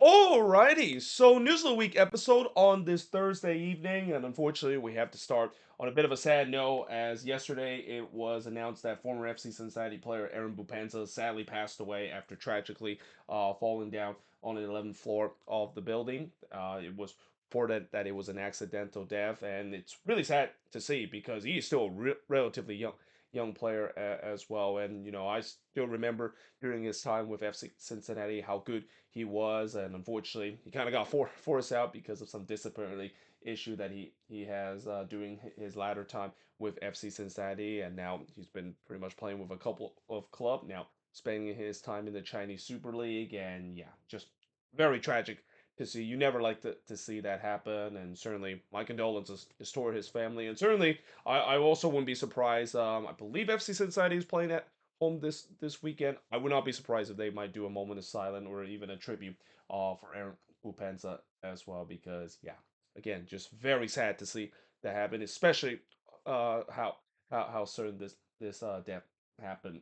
Alrighty, so News of the Week episode on this Thursday evening, and unfortunately, we have to start on a bit of a sad note. As yesterday, it was announced that former FC Cincinnati player Aaron Bupenza sadly passed away after tragically falling down on the 11th floor of the building. It was reported that it was an accidental death, and it's really sad to see because he is still a relatively young player as well. And I still remember during his time with FC Cincinnati how good he was, and unfortunately, he kind of got forced out because of some disciplinary issue that he has during his latter time with FC Cincinnati, and now he's been pretty much playing with a couple of club now, spending his time in the Chinese Super League, and yeah, just very tragic to see. You never like to see that happen, and certainly my condolences is toward his family, and certainly I also wouldn't be surprised. I believe FC Cincinnati is playing at home this weekend. I would not be surprised if they might do a moment of silence or even a tribute for Aaron Pupensa as well, because yeah, again, just very sad to see that happen, especially how certain this death happened.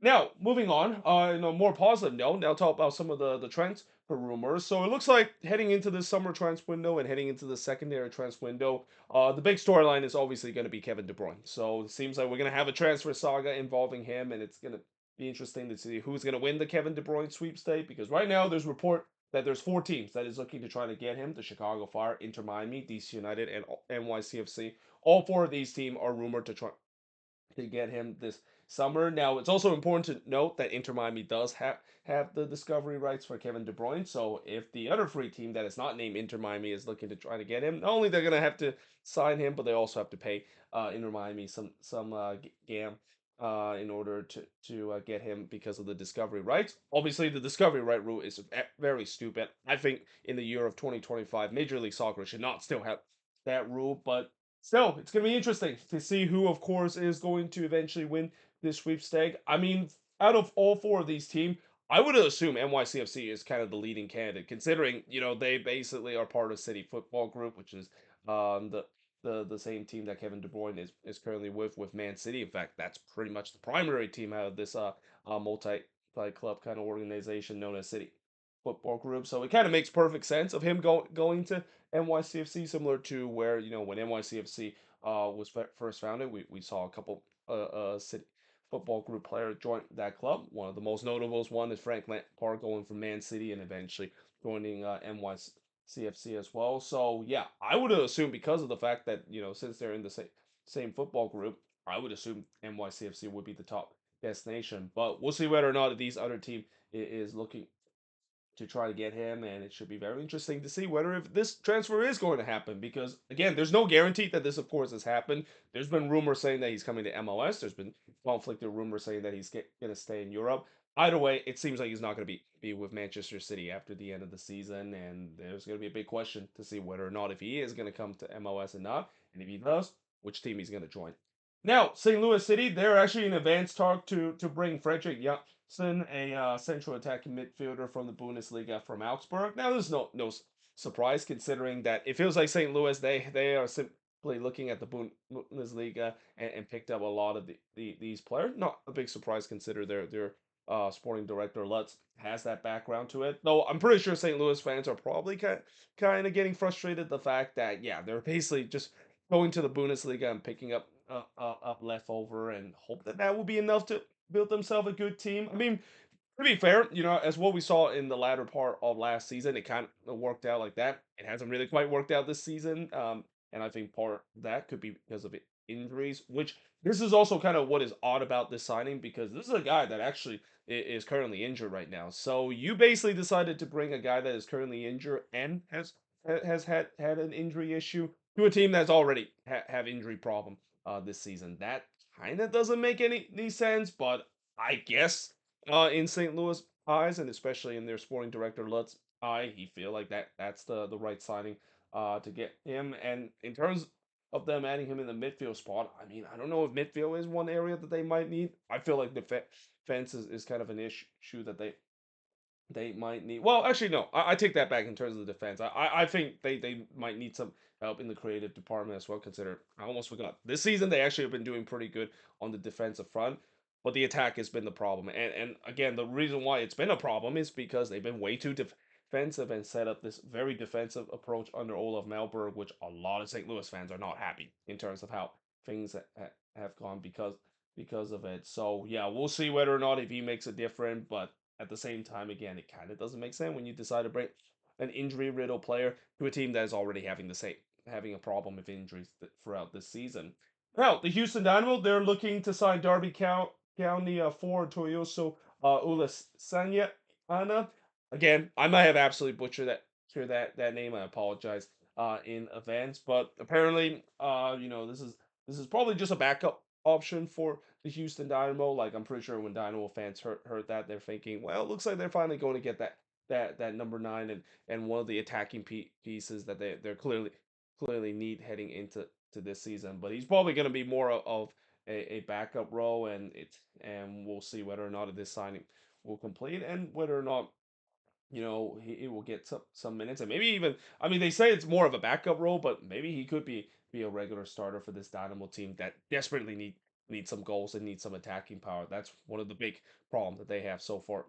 Now, moving on, in a more positive note, now talk about some of the trends for rumors. So it looks like heading into the summer transfer window and heading into the secondary transfer window, the big storyline is obviously going to be Kevin De Bruyne. So it seems like we're going to have a transfer saga involving him, and it's going to be interesting to see who's going to win the Kevin De Bruyne sweepstake. Because right now there's report that there's four teams that is looking to try to get him: the Chicago Fire, Inter Miami, DC United, and NYCFC. All four of these teams are rumored to get him this summer. Now, it's also important to note that Inter Miami does have the discovery rights for Kevin De Bruyne. So if the other free team that is not named Inter Miami is looking to try to get him, not only they're gonna have to sign him, but they also have to pay Inter Miami some gam. In order to get him because of the discovery rights. Obviously, the discovery right rule is very stupid. I think in the year of 2025, Major League Soccer should not still have that rule, but still, it's going to be interesting to see who, of course, is going to eventually win this sweepstake. I mean, out of all four of these teams, I would assume NYCFC is kind of the leading candidate, considering they basically are part of City Football Group, which is the same team that Kevin De Bruyne is currently with Man City. In fact, that's pretty much the primary team out of this multi club kind of organization known as City Football Group. So it kind of makes perfect sense of him going to NYCFC, similar to where when NYCFC was first founded, we saw a couple City Football Group players join that club. One of the most notables one is Frank Lampard going from Man City and eventually joining NYCFC as well. So yeah, I would assume because of the fact that since they're in the same football group, I would assume NYCFC would be the top destination. But we'll see whether or not these other team is looking to try to get him, and it should be very interesting to see whether if this transfer is going to happen. Because again, there's no guarantee that this, of course, has happened. There's been rumors saying that he's coming to MLS. There's been conflicted rumors saying that he's going to stay in Europe. Either way, it seems like he's not going to be with Manchester City after the end of the season, and there's going to be a big question to see whether or not if he is going to come to MLS or not, and if he does, which team he's going to join. Now, St. Louis City, they're actually in advanced talk to bring Frederick Youngson, a central attacking midfielder from the Bundesliga from Augsburg. Now, there's no surprise considering that it feels like St. Louis they are simply looking at the Bundesliga and picked up a lot of these players. Not a big surprise consider their sporting director Lutz has that background to it. Though I'm pretty sure St. Louis fans are probably kind of getting frustrated the fact that yeah they're basically just going to the Bundesliga and picking up leftover and hope that that will be enough to build themselves a good team. I mean, to be fair, as what we saw in the latter part of last season, it kind of worked out like that. It hasn't really quite worked out this season, and I think part of that could be because of injuries. Which this is also kind of what is odd about this signing because this is a guy that actually is currently injured right now. So you basically decided to bring a guy that is currently injured and has had an injury issue to a team that's already have injury problem this season. That kind of doesn't make any sense, but I guess in St. Louis eyes and especially in their sporting director Lutz eye, he feel like that's the right signing to get him. And in terms of them adding him in the midfield spot, I mean, I don't know if midfield is one area that they might need. I feel like defense is kind of an issue that they might need. Well, actually, no. I take that back in terms of the defense. I think they might need some help in the creative department as well. Consider I almost forgot this season they actually have been doing pretty good on the defensive front, but the attack has been the problem. And again, the reason why it's been a problem is because they've been way too defensive and set up this very defensive approach under Olaf Melberg, which a lot of St. Louis fans are not happy in terms of how things have gone because of it. So yeah, we'll see whether or not if he makes a difference. But at the same time, again, it kind of doesn't make sense when you decide to bring an injury-riddled player to a team that is already having a problem with injuries throughout this season. Now, the Houston Dynamo, they're looking to sign Darby County forward Toyoso Ulasanya Anna. Again, I might have absolutely butchered that name. I apologize in advance. But apparently, this is probably just a backup option for the Houston Dynamo. Like I'm pretty sure when Dynamo fans heard that, they're thinking, well, it looks like they're finally going to get that number nine and one of the attacking pieces that they're clearly need heading into this season. But he's probably going to be more of a backup role, and we'll see whether or not this signing will complete and whether or not he will get some minutes and maybe even I mean they say it's more of a backup role, but maybe he could be a regular starter for this Dynamo team that desperately need some goals and need some attacking power. That's one of the big problems that they have so far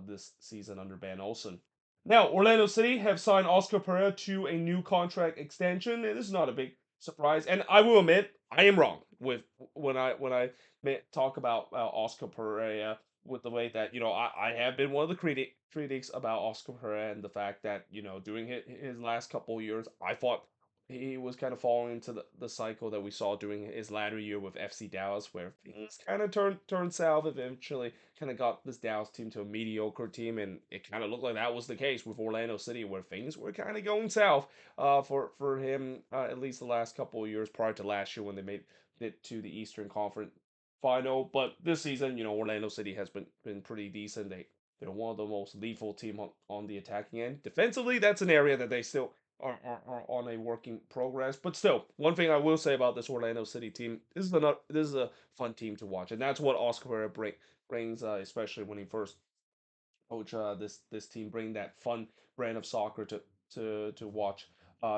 this season under Van Olsen. Now, Orlando City have signed Oscar Pereira to a new contract extension, and this is not a big surprise. And I will admit, I am wrong with when I talk about Oscar Pereira with the way that I have been one of the critics about Oscar Pereira and the fact that during his last couple of years, I thought he was kind of falling into the cycle that we saw during his latter year with FC Dallas, where things kind of turned south. Eventually, kind of got this Dallas team to a mediocre team, and it kind of looked like that was the case with Orlando City, where things were kind of going south for him at least the last couple of years prior to last year when they made it to the Eastern Conference final. But this season, Orlando City has been pretty decent. They're one of the most lethal team on the attacking end. Defensively, that's an area that they still are on a working progress. But still, one thing I will say about this Orlando City team, this is a fun team to watch, and that's what Oscar Pereira brings, especially when he first coach this team, bring that fun brand of soccer to watch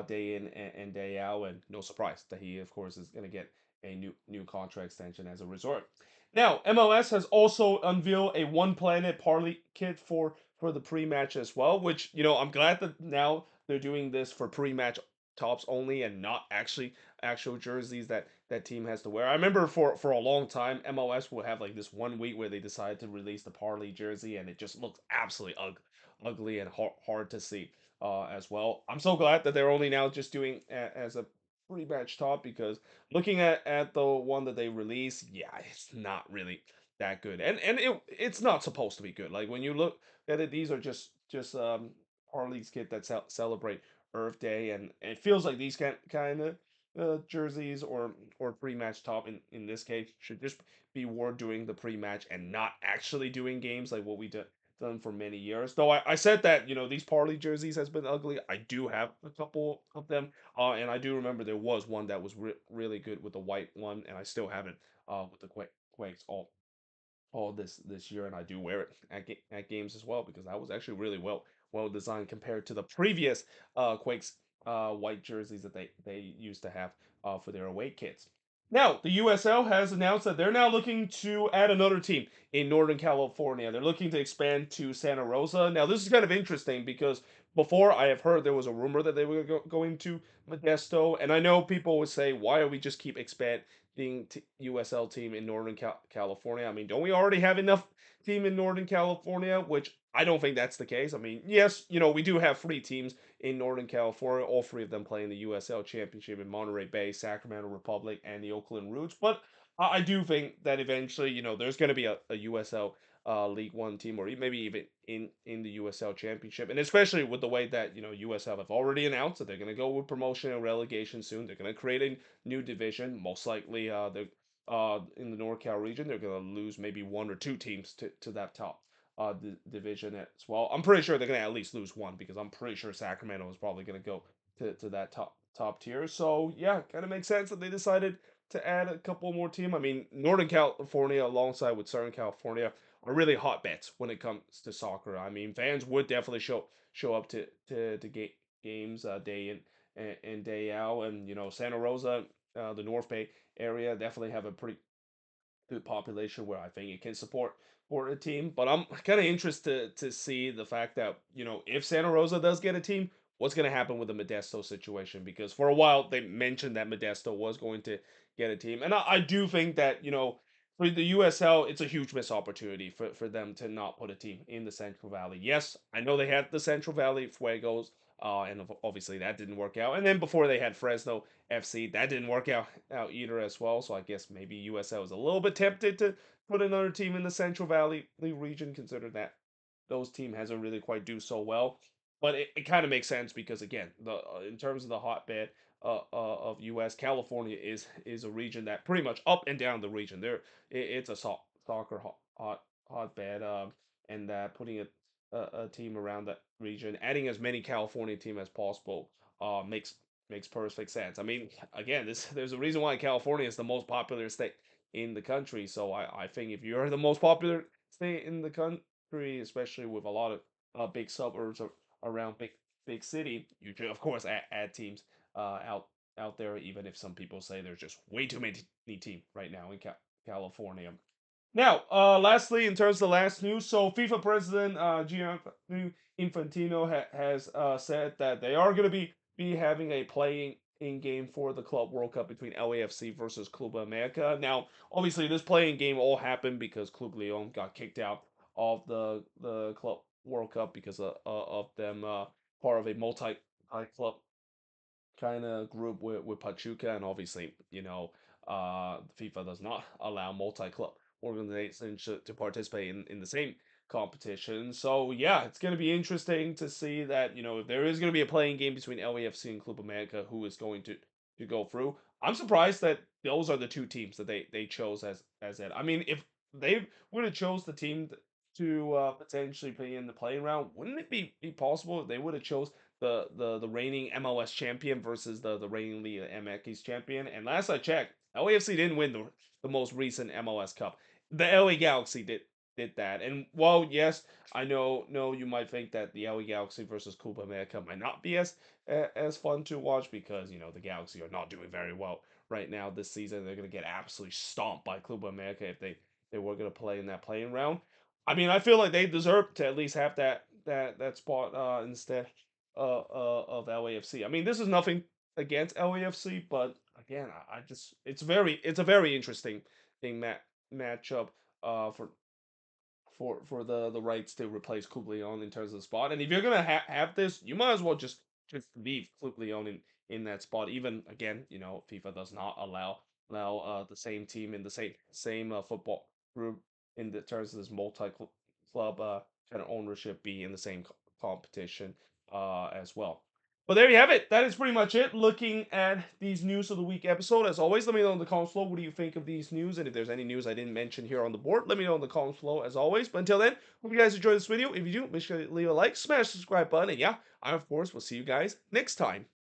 day in and day out, and no surprise that he of course is going to get a new contract extension as a result. Now, MLS has also unveiled a One Planet Parley kit for the pre-match as well, which I'm glad that now they're doing this for pre-match tops only and not actual jerseys that team has to wear. I remember for a long time MLS will have like this one week where they decided to release the Parley jersey and it just looks absolutely ugly and hard to see as well. I'm so glad that they're only now just doing as a pre-match top because looking at the one that they released, yeah, it's not really that good. And it's not supposed to be good. Like when you look at it, these are just Harley's kit that celebrate Earth Day, and it feels like these kind of jerseys or pre-match top in this case should just be worn during the pre-match and not actually doing games like what we done for many years. Though I said that these Parley jerseys has been ugly. I do have a couple of them, and I do remember there was one that was really good with the white one, and I still have it with the Quakes all this year, and I do wear it at games as well because that was actually really well designed compared to the previous Quakes white jerseys that they used to have for their away kits. Now, the USL has announced that they're now looking to add another team in Northern California. They're looking to expand to Santa Rosa. Now, this is kind of interesting because before I have heard there was a rumor that they were going to Modesto, and I know people would say, why do we just keep expanding USL team in Northern California? I mean, don't we already have enough team in Northern California? Which I don't think that's the case. I mean, yes, we do have 3 teams in Northern California, all 3 of them playing the USL Championship in Monterey Bay, Sacramento Republic, and the Oakland Roots. But I do think that eventually, there's going to be a USL League One team, or maybe even in the USL Championship, and especially with the way that USL have already announced that they're going to go with promotion and relegation soon. They're going to create a new division. Most likely, they're in the NorCal region, they're going to lose maybe 1 or 2 teams to that top division as well. I'm pretty sure they're going to at least lose one because I'm pretty sure Sacramento is probably going to go to that top tier. So yeah, kind of makes sense that they decided to add a couple more team. I mean, Northern California alongside with Southern California are really hot bets when it comes to soccer. I mean, fans would definitely show up to games day in and day out, and Santa Rosa, the North Bay area definitely have a pretty good population where I think it can support for a team. But I'm kind of interested to see the fact that, if Santa Rosa does get a team, what's going to happen with the Modesto situation, because for a while they mentioned that Modesto was going to get a team, and I do think that, for the USL, it's a huge missed opportunity for them to not put a team in the Central Valley. Yes, I know they had the Central Valley Fuegos, and obviously that didn't work out. And then before they had Fresno FC, that didn't work out either as well. So I guess maybe USL was a little bit tempted to put another team in the Central Valley region, considering that those team hasn't really quite do so well. But it kind of makes sense because, again, the in terms of the hotbed of U.S., California is a region that pretty much up and down the region it's a soccer hotbed, and that putting a team around that region, adding as many California team as possible, makes perfect sense. I mean, again, there's a reason why California is the most popular state in the country. So I think if you're the most popular state in the country, especially with a lot of big suburbs around big city, you should of course add teams out there. Even if some people say there's just way too many team right now in California. Now, lastly, in terms of the last news, so FIFA president Gianni Infantino has said that they are going to be having a playing in game for the Club World Cup between LAFC versus Club America. Now, obviously, this playing game all happened because Club Leon got kicked out of the Club World Cup because of them part of a multi club kind of group with Pachuca, and obviously, FIFA does not allow multi-club organizations to participate in the same competition. So yeah, it's going to be interesting to see that, if there is going to be a playing game between LAFC and Club America, who is going to go through. I'm surprised that those are the two teams that they chose as it. I mean, if they would have chose the team to potentially play in the playing round, wouldn't it be possible if they would have chose the reigning MLS champion versus the reigning Liga MX champion? And last I checked, LAFC didn't win the most recent MLS Cup. The LA Galaxy did that. And while yes, I know no, you might think that the LA Galaxy versus Club America might not be as fun to watch because the Galaxy are not doing very well right now this season. They're gonna get absolutely stomped by Club America if they were gonna play in that playing round. I mean, I feel like they deserve to at least have that spot instead of LAFC. I mean, this is nothing against LAFC, but again, I just it's a very interesting thing matchup for the rights to replace Club Leon in terms of the spot. And if you're gonna have this, you might as well just leave Club Leon in that spot. Even again, FIFA does not allow the same team in the same football group in the terms of this multi club kind of ownership be in the same competition as well. But there you have it. That is pretty much it. Looking at these news of the week episode. As always, let me know in the comments below what do you think of these news, and if there's any news I didn't mention here on the board, let me know in the comments below as always. But until then, hope you guys enjoyed this video. If you do, make sure to leave a like, smash the subscribe button, and yeah, I of course will see you guys next time.